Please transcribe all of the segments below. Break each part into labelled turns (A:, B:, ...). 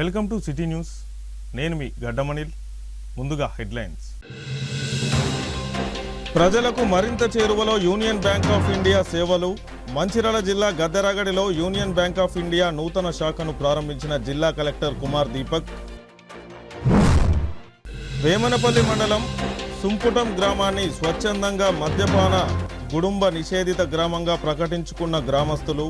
A: Welcome to city news. నేను మీ గడ్డమణిల్. ముందుగా headlines. ప్రజలకు మరింత చేరువలో యూనియన్ బ్యాంక్ ఆఫ్ ఇండియా సేవలు. మంచిర్యాల జిల్లా గద్దెరాగడిలో యూనియన్ బ్యాంక్ ఆఫ్ ఇండియా నూతన శాఖను ప్రారంభించిన జిల్లా కలెక్టర్ కుమార్ దీపక్. వేమనపల్లి మండలం సుంపుటం గ్రామాన్ని స్వచ్ఛందంగా మద్యపాన గుడుంబ నిషేధిత గ్రామంగా ప్రకటించుకున్న గ్రామస్తులు.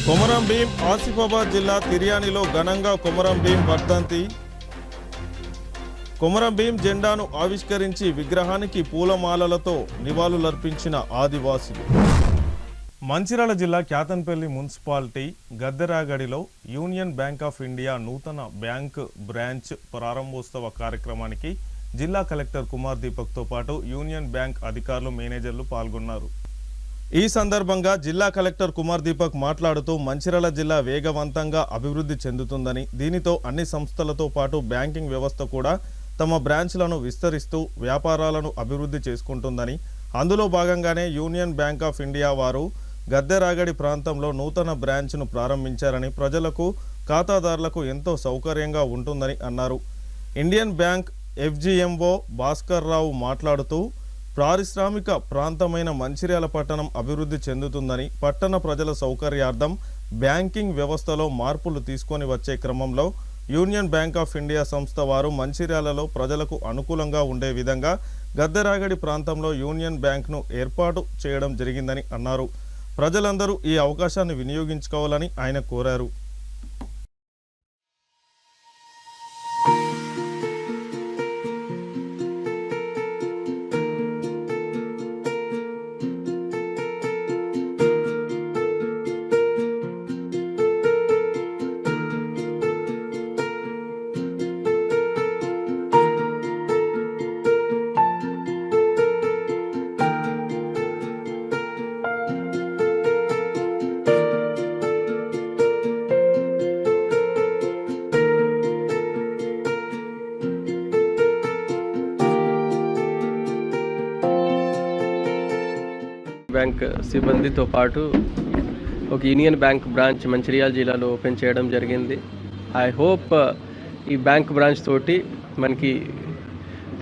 A: కొమరం భీం ఆసిఫాబాద్ జిల్లా తిర్యానిలో ఘనంగా కొమరం భీం వర్ధంతి. కొమరం భీం జెండాను ఆవిష్కరించి విగ్రహానికి పూలమాలలతో నివాళులర్పించిన ఆదివాసీలు. మంచిర్యాల జిల్లా క్యాతన్పల్లి మున్సిపాలిటీ గద్దెరాగడిలో యూనియన్ బ్యాంక్ ఆఫ్ ఇండియా నూతన బ్యాంక్ బ్రాంచ్ ప్రారంభోత్సవ కార్యక్రమానికి జిల్లా కలెక్టర్ కుమార్ దీపక్తో పాటు యూనియన్ బ్యాంక్ అధికారులు, మేనేజర్లు పాల్గొన్నారు. ఈ సందర్భంగా జిల్లా కలెక్టర్ కుమార్ దీపక్ మాట్లాడుతూ మంచిర్యాల జిల్లా వేగవంతంగా అభివృద్ధి చెందుతుందని, దీనితో అన్ని సంస్థలతో పాటు బ్యాంకింగ్ వ్యవస్థ కూడా తమ బ్రాంచ్లను విస్తరిస్తూ వ్యాపారాలను అభివృద్ధి చేసుకుంటుందని, అందులో భాగంగానే యూనియన్ బ్యాంక్ ఆఫ్ ఇండియా వారు గద్దెరాగడి ప్రాంతంలో నూతన బ్రాంచ్ను ప్రారంభించారని, ప్రజలకు ఖాతాదారులకు ఎంతో సౌకర్యంగా ఉంటుందని అన్నారు. Indian bank FGMO Bhaskar Rao మాట్లాడుతూ పారిశ్రామిక ప్రాంతమైన మంచిర్యాల పట్టణం అభివృద్ధి చెందుతుందని, పట్టణ ప్రజల సౌకర్యార్థం బ్యాంకింగ్ వ్యవస్థలో మార్పులు తీసుకొని వచ్చే క్రమంలో యూనియన్ బ్యాంక్ ఆఫ్ ఇండియా సంస్థ వారు మంచిర్యాలలో ప్రజలకు అనుకూలంగా ఉండే విధంగా గద్దెరాగడి ప్రాంతంలో యూనియన్ బ్యాంక్ను ఏర్పాటు చేయడం జరిగిందని అన్నారు. ప్రజలందరూ ఈ అవకాశాన్ని వినియోగించుకోవాలని ఆయన కోరారు.
B: బ్యాంక్ సిబ్బందితో పాటు ఒక యూనియన్ బ్యాంక్ బ్రాంచ్ మంచిర్యాల జిల్లాలో ఓపెన్ చేయడం జరిగింది. ఐ హోప్ ఈ బ్యాంక్ బ్రాంచ్ తోటి మనకి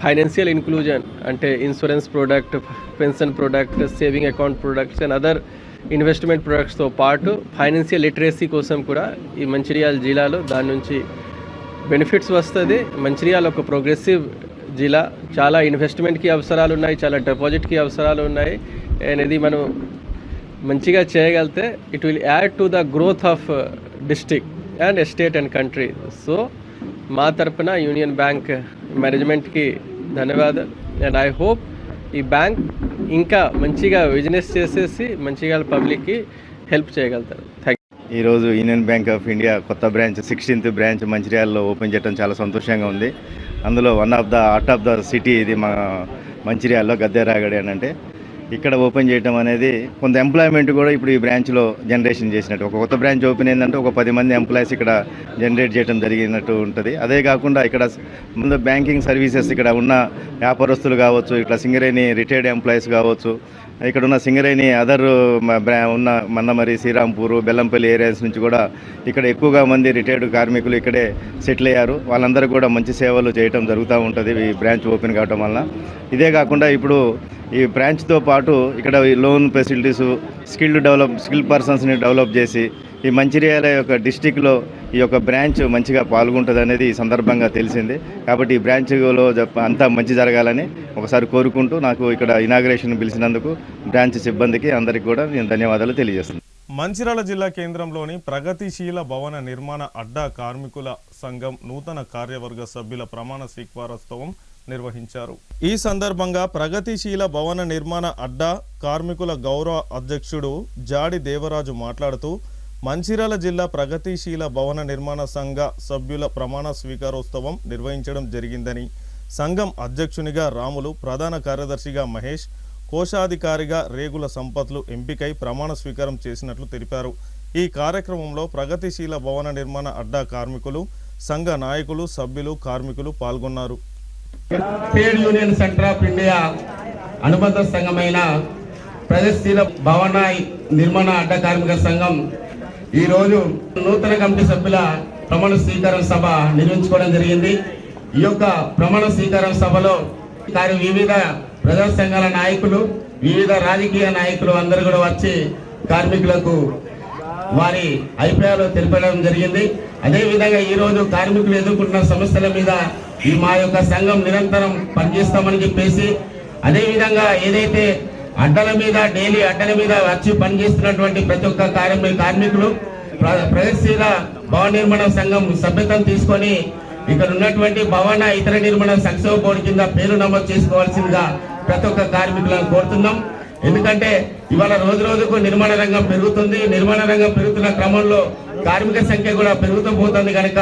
B: ఫైనాన్షియల్ ఇన్క్లూజన్ అంటే insurance product, pension product, saving account products and other investment ప్రొడక్ట్స్తో పాటు ఫైనాన్షియల్ లిటరసీ కోసం కూడా ఈ మంచిర్యాల జిల్లాలో దాని నుంచి బెనిఫిట్స్ వస్తుంది. మంచిర్యాల ఒక ప్రోగ్రెసివ్ జిల్లా, చాలా ఇన్వెస్ట్మెంట్కి అవసరాలు ఉన్నాయి, చాలా డిపాజిట్కి అవసరాలు ఉన్నాయి. అండ్ ఇది మనం మంచిగా చేయగలిగితే it will add to the growth of district and state and country. So మా తరపున యూనియన్ బ్యాంక్ మేనేజ్మెంట్కి ధన్యవాదాలు. అండ్ ఐ హోప్ ఈ బ్యాంక్ ఇంకా మంచిగా బిజినెస్ చేసేసి మంచిగా పబ్లిక్కి హెల్ప్ చేయగలుగుతారు. Thank you.
C: ఈరోజు యూనియన్ బ్యాంక్ ఆఫ్ ఇండియా కొత్త బ్రాంచ్ 16th బ్రాంచ్ మంచిర్యాలలో ఓపెన్ చేయడం చాలా సంతోషంగా ఉంది. అందులో one of the heart of the city ఇది మా మంచిర్యాలలో గద్దెరాగడి అని. అంటే ఇక్కడ ఓపెన్ చేయడం అనేది కొంత ఎంప్లాయ్మెంట్ కూడా ఇప్పుడు ఈ బ్రాంచ్లో జనరేషన్ చేసినట్టు. ఒక కొత్త బ్రాంచ్ ఓపెన్ అయిందంటే ఒక 10 మంది ఎంప్లాయీస్ ఇక్కడ జనరేట్ చేయడం జరిగినట్టు ఉంటుంది. అదే కాకుండా ఇక్కడ ముందు బ్యాంకింగ్ సర్వీసెస్ ఇక్కడ ఉన్న వ్యాపారస్తులు కావచ్చు, ఇక్కడ సింగరేణి రిటైర్డ్ ఎంప్లాయీస్ కావచ్చు, ఇక్కడ ఉన్న సింగరేణి అదర్ ఉన్న మన్నమరి, శ్రీరాంపూర్, బెల్లంపల్లి ఏరియాస్ నుంచి కూడా ఇక్కడ ఎక్కువగా మంది రిటైర్డ్ కార్మికులు ఇక్కడే సెటిల్ అయ్యారు. వాళ్ళందరూ కూడా మంచి సేవలు చేయడం జరుగుతూ ఉంటుంది ఈ బ్రాంచ్ ఓపెన్ కావడం వల్ల. ఇదే కాకుండా ఇప్పుడు ఈ బ్రాంచ్తో పాటు ఇక్కడ లోన్ ఫెసిలిటీసు, స్కిల్ పర్సన్స్ని డెవలప్ చేసి ఈ మంచిర్యాల యొక్క డిస్టిక్లో ఈ యొక్క బ్రాంచ్ మంచిగా పాల్గొంటుంది అనేది ఈ సందర్భంగా తెలిసింది. కాబట్టి ఈ బ్రాంచ్లో అంతా మంచి జరగాలని ఒకసారి కోరుకుంటూ నాకు ఇక్కడ ఇనాగ్రేషన్ పిలిచినందుకు బ్రాంచ్ సిబ్బందికి అందరికీ కూడా నేను ధన్యవాదాలు తెలియజేస్తున్నాను.
A: మంచిర్యాల జిల్లా కేంద్రంలోని ప్రగతిశీల భవన నిర్మాణ అడ్డా కార్మికుల సంఘం నూతన కార్యవర్గ సభ్యుల ప్రమాణ స్వీకారోత్సవం నిర్వహించారు. ఈ సందర్భంగా ప్రగతిశీల భవన నిర్మాణ అడ్డా కార్మికుల గౌరవ అధ్యక్షుడు జాడి దేవరాజు మాట్లాడుతూ మంచిర్యాల జిల్లా ప్రగతిశీల భవన నిర్మాణ సంఘ సభ్యుల ప్రమాణ స్వీకారోత్సవం నిర్వహించడం జరిగిందని, సంఘం అధ్యక్షునిగా రాములు, ప్రధాన కార్యదర్శిగా మహేష్, కోశాధికారిగా రేగుల సంపత్లు ఎంపికై ప్రమాణ స్వీకారం చేసినట్లు తెలిపారు. ఈ కార్యక్రమంలో ప్రగతిశీల భవన నిర్మాణ అడ్డా కార్మికులు, సంఘ నాయకులు, సభ్యులు, కార్మికులు పాల్గొన్నారు.
D: Trade union centre of India అనుబంధ సంఘమైన ప్రగతిశీల భవన నిర్మాణ అడ్డ కార్మిక సంఘం ఈరోజు నూతన కమిటీ సభ్యుల ప్రమాణ స్వీకార సభ నిర్వహించుకోవడం జరిగింది. ఈ యొక్క ప్రమాణ స్వీకార సభలో వివిధ ప్రజా సంఘాల నాయకులు, వివిధ రాజకీయ నాయకులు అందరూ కూడా వచ్చి కార్మికులకు వారి అభిప్రాయాలు తెలపడం జరిగింది. అదేవిధంగా ఈరోజు కార్మికులు ఎదుర్కొంటున్న సమస్యల మీద మా యొక్క సంఘం నిరంతరం పనిచేస్తామని చెప్పేసి, అదేవిధంగా ఏదైతే అడ్డల మీద డైలీ అడ్డల మీద వచ్చి పనిచేస్తున్నటువంటి ప్రతి ఒక్క కార్మికులు ప్రగతిశీల భవన నిర్మాణ సంఘం సభ్యత్వం తీసుకొని ఇక్కడ ఉన్నటువంటి భవన ఇతర నిర్మాణ సంక్షేమ బోర్డు కింద పేరు నమోదు చేసుకోవాల్సిందిగా ప్రతి ఒక్క కార్మికులను కోరుతున్నాం. ఎందుకంటే ఇవాళ రోజు రోజుకు నిర్మాణ రంగం పెరుగుతుంది. నిర్మాణ రంగం పెరుగుతున్న క్రమంలో కార్మిక సంఖ్య కూడా పెరుగుతూ పోతుంది. కనుక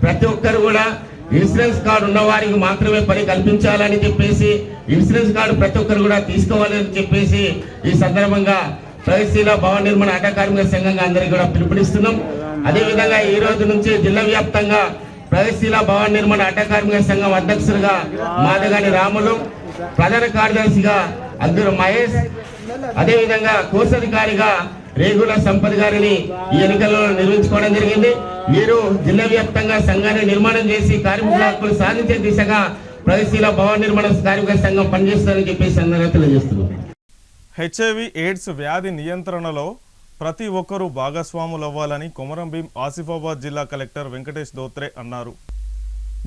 D: ప్రతి ఒక్కరు కూడా ఇన్సూరెన్స్ కార్డు ఉన్న వారికి మాత్రమే పని కల్పించాలని చెప్పేసి, ఇన్సూరెన్స్ కార్డు ప్రతి ఒక్కరు కూడా తీసుకోవాలని చెప్పేసి ఈ సందర్భంగా ప్రగతిశీల భవన నిర్మాణ అడ్డ కార్మిక సంఘంగా అందరికీ కూడా పిలుపునిస్తున్నాం. అదేవిధంగా ఈ రోజు నుంచి జిల్లా వ్యాప్తంగా ప్రగతిశీల భవన నిర్మాణ అడ్డ కార్మిక సంఘం అధ్యక్షులుగా మాదగాని రాములు, ప్రధాన కార్యదర్శిగా అద్దూరు మహేష్, అదేవిధంగా కోశాధికారిగా రేగుల సంపత్ గారిని ఈ ఎన్నికల్లో నిర్వహించుకోవడం జరిగింది. వీరు జిల్లా వ్యాప్తంగా సంఘాన్ని నిర్మాణం చేసి కార్మికుల హక్కులు సాధించే దిశగా ప్రగతిశీల భవన నిర్మాణ కార్మిక సంఘం పనిచేస్తారని చెప్పేసి అందరూ తెలియజేస్తున్నారు.
A: హెచ్ఐవి ఎయిడ్స్ వ్యాధి నియంత్రణలో ప్రతి ఒక్కరూ భాగస్వాములవ్వాలని కొమరం భీం ఆసిఫాబాద్ జిల్లా కలెక్టర్ వెంకటేష్ దోత్రే అన్నారు.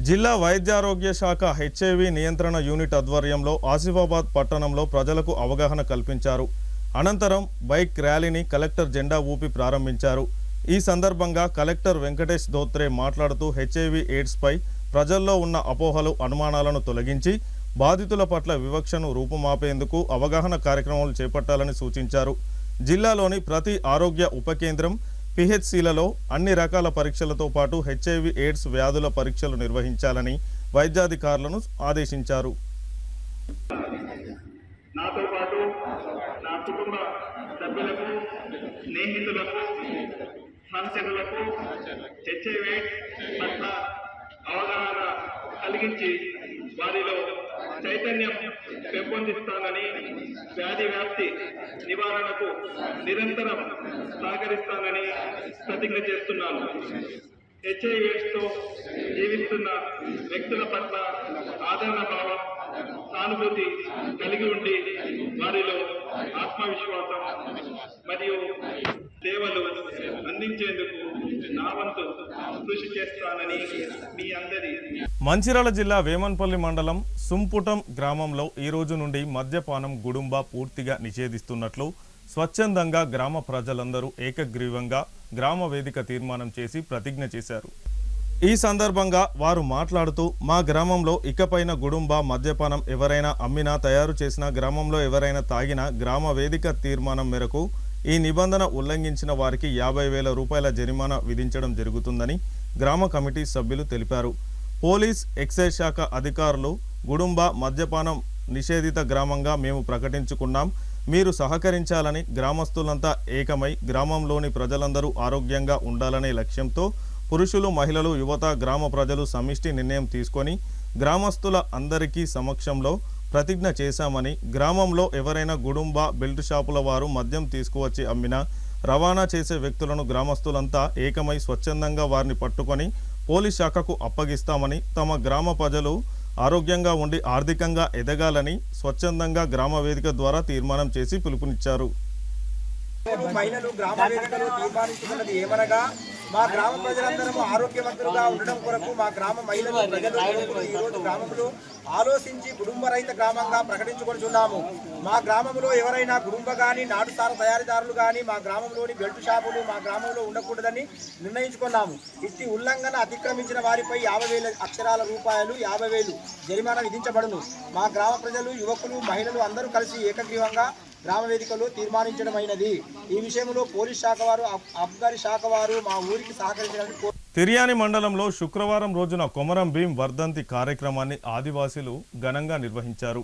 A: జిల్లా వైద్యారోగ్య శాఖ హెచ్ఐవి నియంత్రణ యూనిట్ ఆధ్వర్యంలో ఆసిఫాబాద్ పట్టణంలో ప్రజలకు అవగాహన కల్పించారు. అనంతరం బైక్ ర్యాలీని కలెక్టర్ జెండా ఊపి ప్రారంభించారు. ఈ సందర్భంగా కలెక్టర్ వెంకటేష్ దోత్రే మాట్లాడుతూ హెచ్ఐవి ఎయిడ్స్పై ప్రజల్లో ఉన్న అపోహలు, అనుమానాలను తొలగించి బాధితుల పట్ల వివక్షను రూపుమాపేందుకు అవగాహన కార్యక్రమాలు చేపట్టాలని సూచించారు. జిల్లాలోని ప్రతి ఆరోగ్య ఉప కేంద్రం, పిహెచ్సిలలో అన్ని రకాల పరీక్షలతో పాటు హెచ్ఐవి ఎయిడ్స్ వ్యాధుల పరీక్షలు నిర్వహించాలని వైద్యాధికారులను ఆదేశించారు.
E: నాతో పాటు నా కుటుంబ సభ్యులకు, స్నేహితులకు, సంచరులకు హెచ్ఐవి పట్ల అవగాహన కలిగించి వారిలో చైతన్యం పెంపొందిస్తానని, వ్యాధి వ్యాప్తి నివారణకు నిరంతరం సహకరిస్తానని ప్రతిజ్ఞ చేస్తున్నాను. హెచ్ఐవి ఎయిడ్స్తో జీవిస్తున్న వ్యక్తుల పట్ల ఆదరణ భావం, సానుభూతి కలిగి ఉండి వారిలో ఆత్మవిశ్వాసం మరియు సేవలు అందించేందుకు నా వంతు కృషి చేస్తానని మీ అందరి.
A: మంచిర్యాల జిల్లా వేమన్పల్లి మండలం సుంపుటం గ్రామంలో ఈ రోజు నుండి మద్యపానం, గుడుంబా పూర్తిగా నిషేధిస్తున్నట్లు స్వచ్ఛందంగా గ్రామ ప్రజలందరూ ఏకగ్రీవంగా గ్రామ వేదిక తీర్మానం చేసి ప్రతిజ్ఞ చేశారు. ఈ సందర్భంగా వారు మాట్లాడుతూ, మా గ్రామంలో ఇకపైన గుడుంబా, మద్యపానం ఎవరైనా అమ్మినా, తయారు చేసిన గ్రామంలో ఎవరైనా తాగినా గ్రామ వేదిక తీర్మానం మేరకు ఈ నిబంధన ఉల్లంఘించిన వారికి 50,000 రూపాయల జరిమానా విధించడం జరుగుతుందని గ్రామ కమిటీ సభ్యులు తెలిపారు. పోలీస్, ఎక్సైజ్ శాఖ అధికారులు గుడుంబా, మద్యపానం నిషేధిత గ్రామంగా మేము ప్రకటించుకున్నాం, మీరు సహకరించాలని గ్రామస్తులంతా ఏకమై గ్రామంలోని ప్రజలందరూ ఆరోగ్యంగా ఉండాలనే లక్ష్యంతో పురుషులు, మహిళలు, యువత, గ్రామ ప్రజలు సమిష్టి నిర్ణయం తీసుకొని గ్రామస్తుల అందరికీ సమక్షంలో ప్రతిజ్ఞ చేశామని, గ్రామంలో ఎవరైనా గుడుంబా, బెల్ట్ షాపుల వారు మద్యం తీసుకువచ్చి అమ్మినా, రవాణా చేసే వ్యక్తులను గ్రామస్తులంతా ఏకమై స్వచ్ఛందంగా వారిని పట్టుకొని పోలీస్ శాఖకు అప్పగిస్తామని, తమ గ్రామ ప్రజలు ఆరోగ్యంగా ఉండి ఆర్థికంగా ఎదగాలని స్వచ్ఛందంగా గ్రామ వేదిక ద్వారా తీర్మానం చేసి పిలుపునిచ్చారు.
F: మహిళలు గ్రామ వేదికలో తీర్మానించుకున్నది ఏమనగా, మా గ్రామ ప్రజలందరూ ఆరోగ్యవంతులుగా ఉండడం కొరకు మా గ్రామ మహిళలు, ప్రజలు, యువకులు ఈ రోజు గ్రామంలో ఆలోచించి కుటుంబ రహిత గ్రామంగా ప్రకటించుకుంటున్నాము. మా గ్రామంలో ఎవరైనా కుటుంబ కానీ, నాటుసార తయారీదారులు కానీ మా గ్రామంలోని బెల్ట్ షాపులు మా గ్రామంలో ఉండకూడదని నిర్ణయించుకున్నాము. ఇట్టి ఉల్లంఘన అతిక్రమించిన వారిపై 50,000 అక్షరాల రూపాయలు 50,000 జరిమానా విధించబడును. మా గ్రామ ప్రజలు, యువకులు, మహిళలు అందరూ కలిసి ఏకగ్రీవంగా గ్రామ వేదికలో తీర్మానించడమైనది. ఈ విషయంలో పోలీస్ శాఖ వారు, అబ్కారీ శాఖ వారు మా ఊరికి సహకరించడానికి.
A: తిర్యాని మండలంలో శుక్రవారం రోజున కొమరం భీం వర్ధంతి కార్యక్రమాన్ని ఆదివాసీలు ఘనంగా నిర్వహించారు.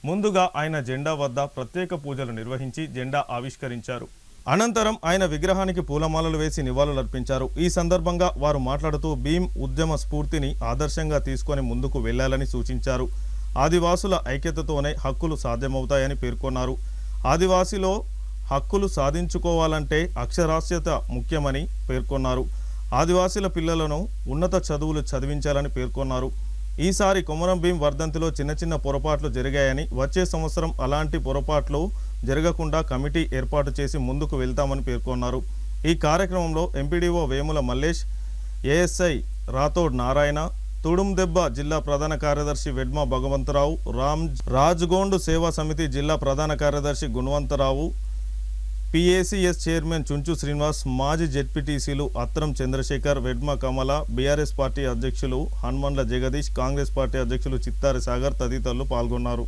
A: ముందుగా ఆయన జెండా వద్ద ప్రత్యేక పూజలు నిర్వహించి జెండా ఆవిష్కరించారు. అనంతరం ఆయన విగ్రహానికి పూలమాలలు వేసి నివాళులర్పించారు. ఈ సందర్భంగా వారు మాట్లాడుతూ భీం ఉద్యమ స్ఫూర్తిని ఆదర్శంగా తీసుకొని ముందుకు వెళ్లాలని సూచించారు. ఆదివాసుల ఐక్యతతోనే హక్కులు సాధ్యమవుతాయని పేర్కొన్నారు. ఆదివాసీలో హక్కులు సాధించుకోవాలంటే అక్షరాస్యత ముఖ్యమని పేర్కొన్నారు. ఆదివాసీల పిల్లలను ఉన్నత చదువులు చదివించాలని పేర్కొన్నారు. ఈసారి కొమరం భీం వర్ధంతిలో చిన్న పొరపాట్లు జరిగాయని, వచ్చే సంవత్సరం అలాంటి పొరపాట్లు జరగకుండా కమిటీ ఏర్పాటు చేసి ముందుకు వెళ్తామని పేర్కొన్నారు. ఈ కార్యక్రమంలో ఎంపీడీఓ వేముల మల్లేష్, ఏఎస్ఐ రాథోడ్ నారాయణ, తుడుందెబ్బ జిల్లా ప్రధాన కార్యదర్శి వెడ్మ భగవంతరావు, రాజ్గోండ్ సేవా సమితి జిల్లా ప్రధాన కార్యదర్శి గుణవంతరావు, పిఏసిఎస్ చైర్మన్ చుంచు శ్రీనివాస్, మాజీ జెడ్పీటీసీలు అత్రం చంద్రశేఖర్, వెడ్మ కమల, బీఆర్ఎస్ పార్టీ అధ్యక్షులు హనుమండ్ల జగదీష్, కాంగ్రెస్ పార్టీ అధ్యక్షులు చిత్తారి సాగర్ తదితరులు పాల్గొన్నారు.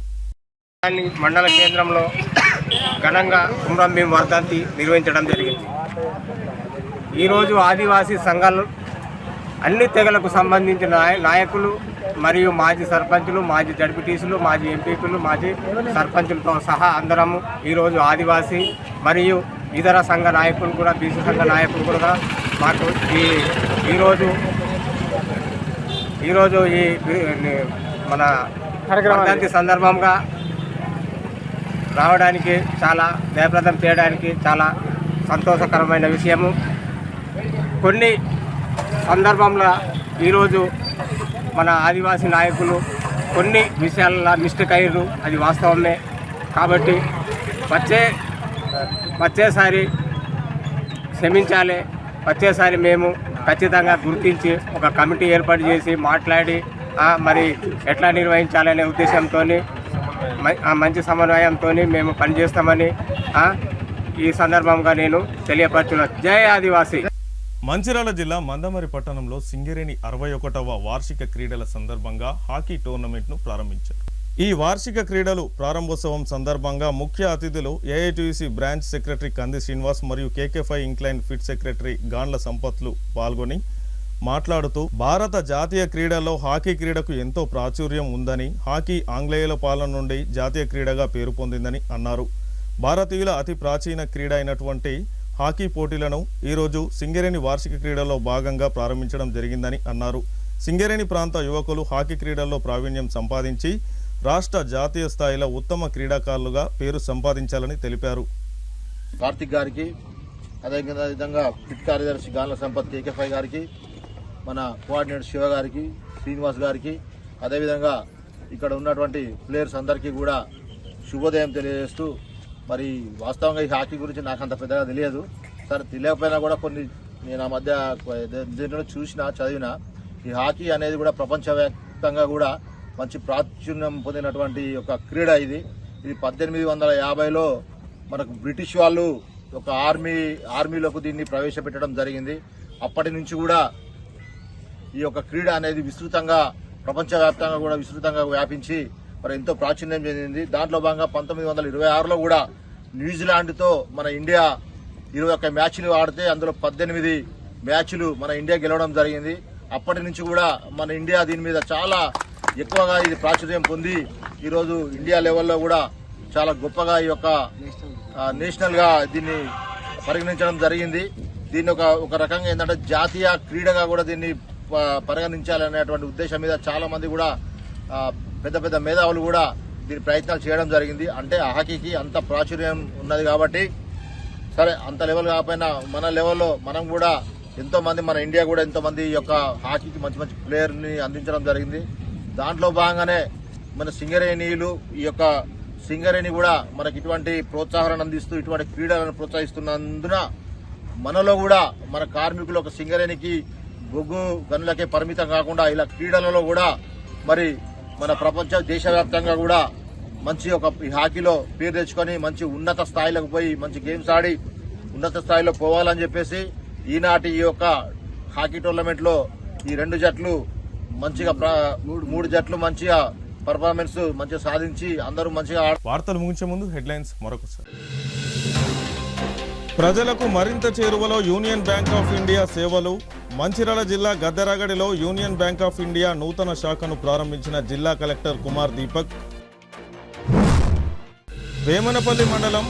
G: మండల కేంద్రంలో ఘనంగా కొమరం భీం వర్ధంతి నిర్వహించడం జరిగింది. ఈరోజు ఆదివాసీ సంఘాలు అన్ని తెగలకు సంబంధించిన నాయకులు మరియు మాజీ సర్పంచులు, మాజీ జడ్పీటీసులు, మాజీ ఎంపీపీలు, మాజీ సర్పంచులతో సహా అందరము ఈరోజు ఆదివాసీ మరియు ఇతర సంఘ నాయకులు కూడా, బీసీ సంఘ నాయకులు కూడా మాకు ఈరోజు ఈ మన వర్ధంతి సందర్భంగా రావడానికి, చాలా జయప్రదం చేయడానికి చాలా సంతోషకరమైన విషయము. కొన్ని సందర్భంలో ఈరోజు మన ఆదివాసీ నాయకులు కొన్ని విషయాల్లో మిస్టేక్ అయ్యారు, అది వాస్తవమే. కాబట్టి వచ్చేసారి క్షమించాలి. వచ్చేసారి మేము ఖచ్చితంగా గుర్తించి ఒక కమిటీ ఏర్పాటు చేసి మాట్లాడి మరి ఎట్లా నిర్వహించాలనే ఉద్దేశంతో, మంచి సమన్వయంతో మేము పనిచేస్తామని ఈ సందర్భంగా నేను తెలియపరచున్నాను. జై ఆదివాసీ.
A: మంచిర్యాల జిల్లా మందమరి పట్టణంలో సింగరేణి 61వ వార్షిక క్రీడల సందర్భంగా హాకీ టోర్నమెంట్ను ప్రారంభించారు. ఈ వార్షిక క్రీడలు ప్రారంభోత్సవం సందర్భంగా ముఖ్య అతిథులు ఏఐటీయూసీ బ్రాంచ్ సెక్రటరీ కంది శ్రీనివాస్ మరియు కేకే5 ఇంక్లైన్ ఫిట్ సెక్రటరీ గాండ్ల సంపత్లు పాల్గొని మాట్లాడుతూ, భారత జాతీయ క్రీడల్లో హాకీ క్రీడకు ఎంతో ప్రాచుర్యం ఉందని, హాకీ ఆంగ్లేయుల పాలన నుండి జాతీయ క్రీడగా పేరు పొందిందని అన్నారు. భారతీయుల అతి ప్రాచీన క్రీడ అయినటువంటి హాకీ పోటీలను ఈరోజు సింగరేణి వార్షిక క్రీడల్లో భాగంగా ప్రారంభించడం జరిగిందని అన్నారు. సింగరేణి ప్రాంత యువకులు హాకీ క్రీడల్లో ప్రావీణ్యం సంపాదించి రాష్ట్ర జాతీయ స్థాయిలో ఉత్తమ క్రీడాకారులుగా పేరు సంపాదించాలని తెలిపారు.
H: కార్తిక్ గారికి, అదేవిధంగా ఫిట్ కార్యదర్శి గాండ్ల సంపత్ కేకే5 గారికి, మన కోఆర్డినేటర్ శివ గారికి, శ్రీనివాస్ గారికి, అదేవిధంగా ఇక్కడ ఉన్నటువంటి ప్లేయర్స్ అందరికీ కూడా శుభోదయం తెలియజేస్తూ, మరి వాస్తవంగా ఈ హాకీ గురించి నాకు అంత పెద్దగా తెలియదు. సరే, తెలియకపోయినా కూడా కొన్ని నేను ఆ మధ్య దీంట్లో చదివిన ఈ హాకీ అనేది కూడా ప్రపంచవ్యాప్తంగా కూడా మంచి ప్రాచుర్యం పొందినటువంటి ఒక క్రీడ. ఇది 1850లో మనకు బ్రిటిష్ వాళ్ళు ఒక ఆర్మీలోకి దీన్ని ప్రవేశపెట్టడం జరిగింది. అప్పటి నుంచి కూడా ఈ యొక్క క్రీడ అనేది ప్రపంచవ్యాప్తంగా కూడా విస్తృతంగా వ్యాపించి మరి ఎంతో ప్రాచుర్యం చెందింది. దాంట్లో భాగంగా 1926లో కూడా న్యూజిలాండ్తో మన ఇండియా 21 మ్యాచ్లు ఆడితే అందులో 18 మ్యాచ్లు మన ఇండియా గెలవడం జరిగింది. అప్పటి నుంచి కూడా మన ఇండియా దీని మీద చాలా ఎక్కువగా ఇది ప్రాచుర్యం పొంది ఈరోజు ఇండియా లెవెల్లో కూడా చాలా గొప్పగా ఈ యొక్క నేషనల్ గా దీన్ని పరిగణించడం జరిగింది. దీన్ని ఒక రకంగా ఏంటంటే జాతీయ క్రీడగా కూడా దీన్ని పరిగణించాలనేటువంటి ఉద్దేశం మీద చాలా మంది కూడా పెద్ద పెద్ద మేధావులు కూడా దీని ప్రయత్నాలు చేయడం జరిగింది. అంటే హాకీకి అంత ప్రాచుర్యం ఉన్నది కాబట్టి, సరే అంత లెవెల్ కాకపోయినా మన లెవెల్లో మనం కూడా ఎంతో మంది, మన ఇండియా కూడా ఎంతో మంది ఈ యొక్క హాకీకి మంచి మంచి ప్లేయర్ని అందించడం జరిగింది. దాంట్లో భాగంగానే మన సింగరేణిలు ఈ యొక్క సింగరేణి కూడా మనకి ఇటువంటి ప్రోత్సాహాలను అందిస్తూ ఇటువంటి క్రీడలను ప్రోత్సహిస్తున్నందున మనలో కూడా మన కార్మికులు ఒక సింగరేణికి బొగ్గు గనులకే పరిమితం కాకుండా ఇలా క్రీడలలో కూడా మరి మన ప్రపంచ దేశవ్యాప్తంగా కూడా మంచి ఒక హాకీలో పేరు తెచ్చుకొని మంచి ఉన్నత స్థాయిలోకి పోయి మంచి గేమ్స్ ఆడి ఉన్నత స్థాయిలో పోవాలని చెప్పేసి ఈనాటి ఈ యొక్క హాకీ టోర్నమెంట్ లో ఈ 2 జట్లు మంచిగా 3 జట్లు మంచిగా పర్ఫార్మెన్స్ మంచిగా సాధించి అందరూ మంచిగా
A: వార్తలు ముగించే ముందు హెడ్లైన్స్ మరొకసారి. ప్రజలకు మరింత చేరువలో యూనియన్ బ్యాంక్ ఆఫ్ ఇండియా సేవలు. మంచిర్యాల జిల్లా గద్దెరాగడిలో యూనియన్ బ్యాంక్ ఆఫ్ ఇండియా నూతన శాఖను ప్రారంభించిన జిల్లా కలెక్టర్ కుమార్ దీపక్. వేమనపల్లి మండలం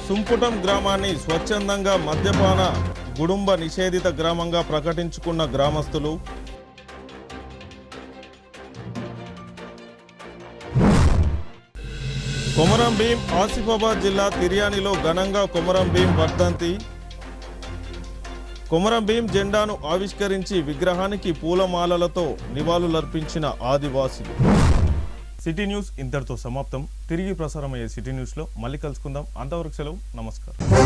A: సుంపుటం గ్రామాన్ని స్వచ్ఛందంగా మద్యపాన గుడుంబ నిషేధిత గ్రామంగా ప్రకటించుకున్న గ్రామస్తులు. కొమరం భీం ఆసిఫాబాద్ జిల్లా తిర్యానిలో ఘనంగా కొమరం భీం వర్ధంతి. కొమరం భీం జెండాను ఆవిష్కరించి విగ్రహానికి పూలమాలలతో నివాళులర్పించిన ఆదివాసీలు. సిటీ న్యూస్ ఇంతటితో సమాప్తం. తిరిగి ప్రసారమయ్యే సిటీ న్యూస్లో మళ్ళీ కలుసుకుందాం. అంతవరకు సెలవు. నమస్కారం.